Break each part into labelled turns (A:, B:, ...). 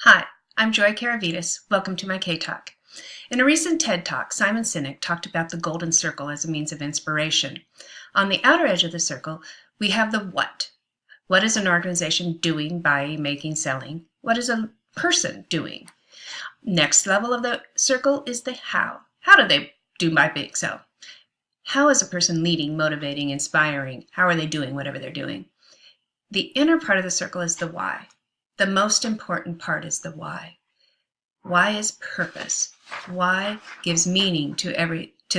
A: Hi, I'm Joy Karavitas. Welcome to my K-Talk. In a recent TED Talk, Simon Sinek talked about the golden circle as a means of inspiration. On the outer edge of the circle, we have the what. What is an organization doing, buying, making, selling? What is a person doing? Next level of the circle is the how. How do they do, buy, make, sell? How is a person leading, motivating, inspiring? How are they doing whatever they're doing? The inner part of the circle is the why. The most important part is the why. Why is purpose. Why gives meaning to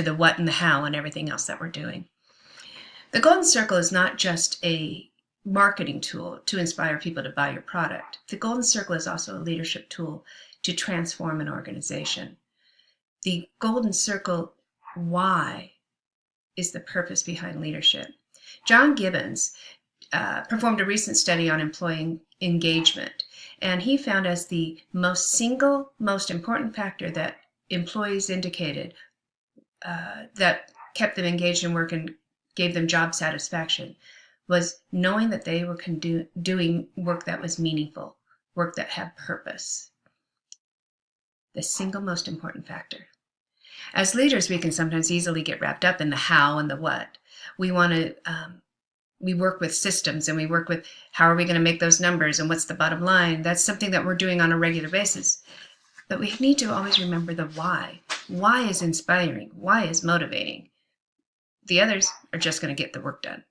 A: the what and the how and everything else that we're doing. The golden circle is not just a marketing tool to inspire people to buy your product. The golden circle is also a leadership tool to transform an organization. The golden circle why is the purpose behind leadership. John Gibbons performed a recent study on employee engagement, and he found as the most important factor that employees indicated that kept them engaged in work and gave them job satisfaction was knowing that they were doing work that was meaningful, work that had purpose. The single most important factor. As leaders, we can sometimes easily get wrapped up in the how and the what. We work with systems and we work with how are we going to make those numbers and what's the bottom line. That's something that we're doing on a regular basis. But we need to always remember the why. Why is inspiring? Why is motivating? The others are just going to get the work done.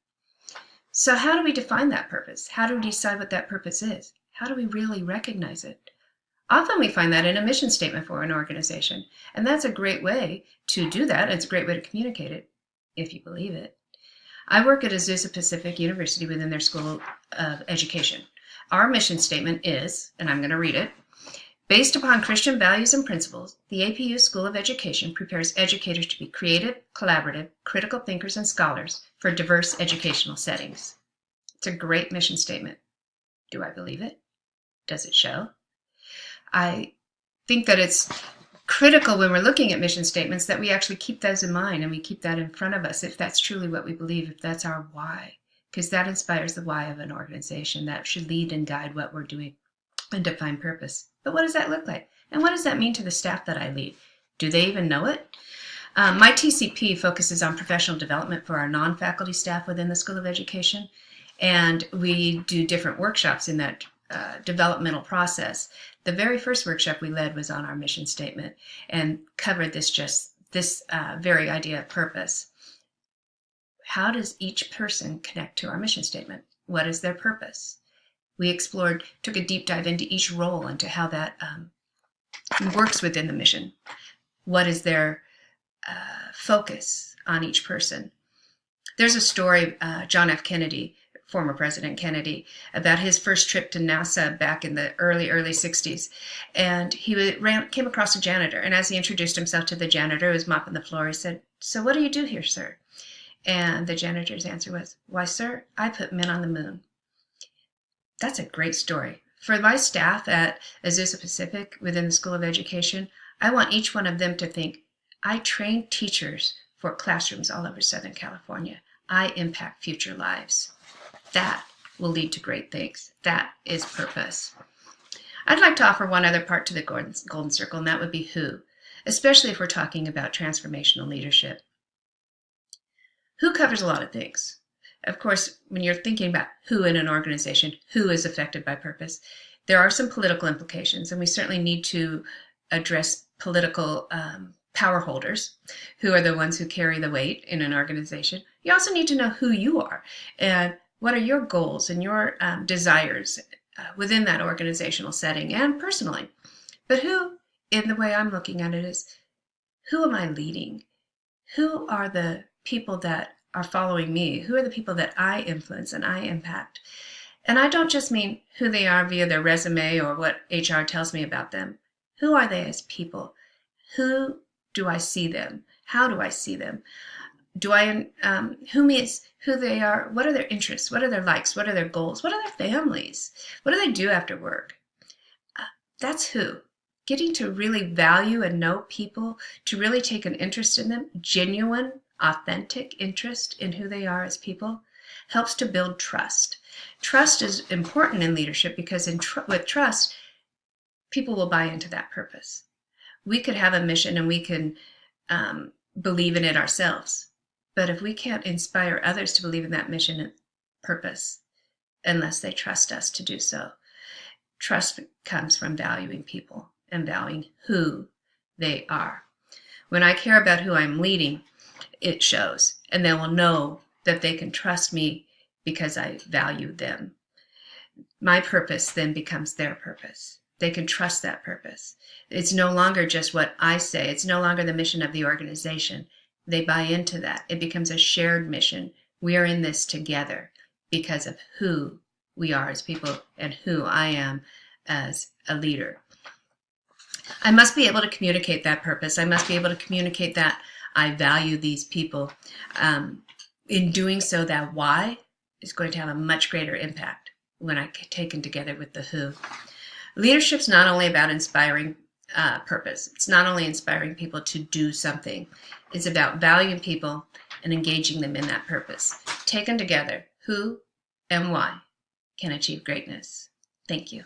A: So how do we define that purpose? How do we decide what that purpose is? How do we really recognize it? Often we find that in a mission statement for an organization. And that's a great way to do that. It's a great way to communicate it, if you believe it. I work at Azusa Pacific University within their School of Education. Our mission statement is, and I'm going to read it, based upon Christian values and principles, the APU School of Education prepares educators to be creative, collaborative, critical thinkers, and scholars for diverse educational settings. It's a great mission statement. Do I believe it? Does it show? I think that it's critical when we're looking at mission statements that we actually keep those in mind and we keep that in front of us if that's truly what we believe, if that's our why, because that inspires the why of an organization. That should lead and guide what we're doing and define purpose. But what does that look like? And what does that mean to the staff that I lead? Do they even know it? My TCP focuses on professional development for our non-faculty staff within the School of Education, and we do different workshops in that developmental process. The very first workshop we led was on our mission statement and covered this very idea of purpose. How does each person connect to our mission statement? What is their purpose? We took a deep dive into each role, into how that works within the mission. What is their focus on each person? There's a story, John F. Kennedy, former President Kennedy, about his first trip to NASA back in the early 60s. And he came across a janitor. And as he introduced himself to the janitor who was mopping the floor, he said, "So what do you do here, sir?" And the janitor's answer was, "Why, sir, I put men on the moon." That's a great story. For my staff at Azusa Pacific within the School of Education, I want each one of them to think, I train teachers for classrooms all over Southern California. I impact future lives. That will lead to great things. That is purpose. I'd like to offer one other part to the golden circle, and that would be who, especially if we're talking about transformational leadership. Who covers a lot of things. Of course, when you're thinking about who in an organization, who is affected by purpose, there are some political implications, and we certainly need to address political power holders, who are the ones who carry the weight in an organization. You also need to know who you are and what are your goals and your desires within that organizational setting and personally. But who, in the way I'm looking at it, is who am I leading? Who are the people that are following me? Who are the people that I influence and I impact? And I don't just mean who they are via their resume or what HR tells me about them. Who are they as people? Who do I see them? How do I see them? Who they are? What are their interests? What are their likes? What are their goals? What are their families? What do they do after work? That's who. Getting to really value and know people, to really take an interest in them, genuine, authentic interest in who they are as people, helps to build trust. Trust is important in leadership because with trust, people will buy into that purpose. We could have a mission and we can believe in it ourselves. But if we can't inspire others to believe in that mission and purpose, unless they trust us to do so, trust comes from valuing people and valuing who they are. When I care about who I'm leading, it shows, and they will know that they can trust me because I value them. My purpose then becomes their purpose. They can trust that purpose. It's no longer just what I say. It's no longer the mission of the organization. They buy into that. It becomes a shared mission. We are in this together because of who we are as people and who I am as a leader. I must be able to communicate that purpose. I must be able to communicate that I value these people. In doing so, that why is going to have a much greater impact when I taken together with the who. Leadership's not only about inspiring purpose. It's not only inspiring people to do something. It's about valuing people and engaging them in that purpose. Taken together, who and why can achieve greatness. Thank you.